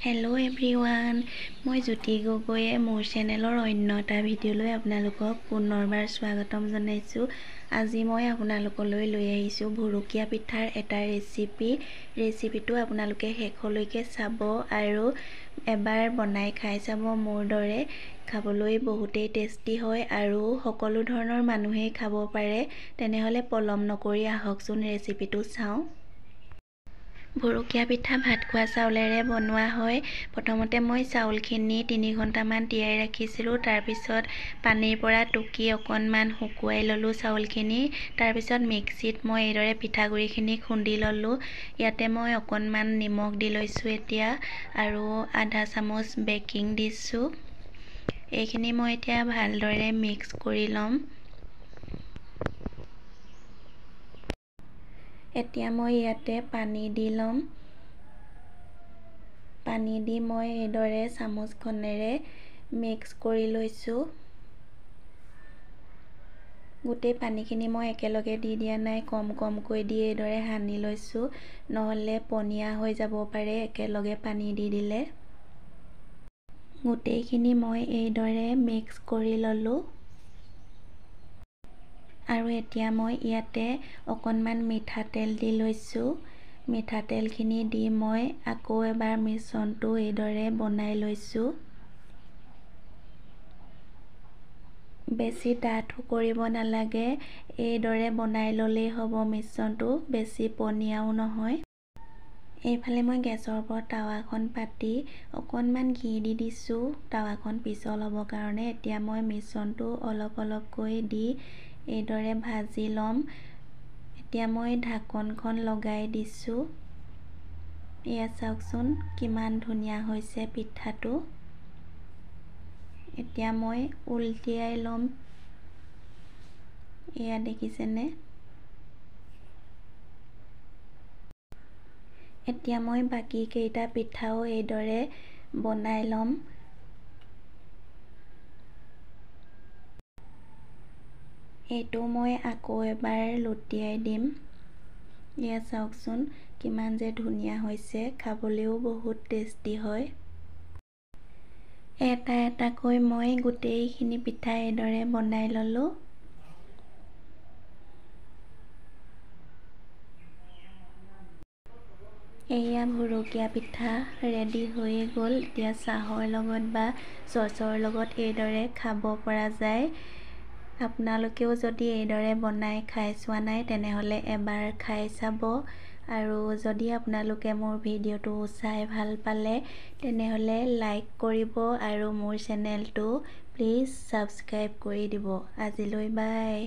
Hello' everyone, মই জ্যোতি গগৈয়ে মোৰ চেনেলৰ অন্য এটা ভিডিঅ'লৈ আপোনালোকক পুনৰবাৰ স্বাগতম জনাইছোঁ। আজি মই আপোনালোকলৈ লৈ আহিছোঁ ভুৰুকীয়া পিঠাৰ এটা ৰেচিপিটো আপোনালোকে শেষলৈকে চাব আৰু এবাৰ বনাই খাই চাব। মোৰ দৰে খাবলৈ বহুতেই টেষ্টি হয় আৰু সকলো ধৰণৰ মানুহেই খাব পাৰে। তেনেহ'লে পলম নকৰি আহকচোন ৰেচিপিটো চাওঁ। ভুৰুকীয়া পিঠা ভাত খোৱা চাউলেৰে বনোৱা হয়। প্ৰথমতে মই চাউলখিনি 3 ঘণ্টামান তিয়াই ৰাখিছিলোঁ। তাৰপিছত পানীৰ পৰা টুকি অকণমান শুকুৱাই ল'লোঁ চাউলখিনি। তাৰপিছত মিক্সিত মই এইদৰে পিঠাগুড়িখিনি খুন্দি ল'লোঁ। ইয়াতে মই অকণমান নিমখ দি লৈছোঁ এতিয়া আৰু আধা চামুচ বেকিং দিছোঁ। এইখিনি মই এতিয়া ভালদৰে মিক্স কৰি ল'ম। এতিয়া মই ইয়াতে পানী দি ল'ম। পানী দি মই এইদৰে চামুচখনেৰে মিক্স কৰি লৈছোঁ। গোটেই পানীখিনি মই একেলগে দি দিয়া নাই, কমকৈ দি এইদৰে সানি লৈছোঁ, নহ'লে পনীয়া হৈ যাব পাৰে একেলগে পানী দি দিলে। গোটেইখিনি মই এইদৰে মিক্স কৰি ল'লোঁ। আৰু এতিয়া মই ইয়াতে অকণমান মিঠাতেল দি লৈছোঁ। মিঠাতেলখিনি দি মই আকৌ এবাৰ মিশ্ৰণটো এইদৰে বনাই লৈছোঁ। বেছি ডাঠো কৰিব নালাগে, এইদৰে বনাই ল'লেই হ'ব মিশ্ৰণটো, বেছি পনীয়াও নহয়। এইফালে মই গেছৰ ওপৰত টাৱাখন পাতি অকণমান ঘি দি দিছোঁ টাৱাখন পিছল হ'বৰ কাৰণে। এতিয়া মই মিশ্ৰণটো অলপকৈ দি এইদৰে ভাজি ল'ম। এতিয়া মই ঢাকনখন লগাই দিছোঁ। এয়া চাওকচোন কিমান ধুনীয়া হৈছে পিঠাটো। এতিয়া মই উলটিয়াই ল'ম। এয়া দেখিছেনে? এতিয়া মই বাকী কেইটা পিঠাও এইদৰে বনাই ল'ম। এইটো মই আকৌ এবাৰ লুটিয়াই দিম। এয়া চাওকচোন কিমান যে ধুনীয়া হৈছে, খাবলৈও বহুত টেষ্টি হয়। এটাকৈ মই গোটেইখিনি পিঠা এইদৰে বনাই ল'লোঁ। এয়া ভুৰুকীয়া পিঠা ৰেডি হৈয়ে গ'ল। এতিয়া চাহৰ লগত বা চচৰ লগত এইদৰে খাব পৰা যায়। আপোনালোকেও যদি এইদৰে বনাই খাই চোৱা নাই তেনেহ'লে এবাৰ খাই চাব। আৰু যদি আপোনালোকে মোৰ ভিডিঅ'টো চাই ভাল পালে তেনেহ'লে লাইক কৰিব আৰু মোৰ চেনেলটো প্লিজ ছাবস্ক্ৰাইব কৰি দিব। আজিলৈ বাই।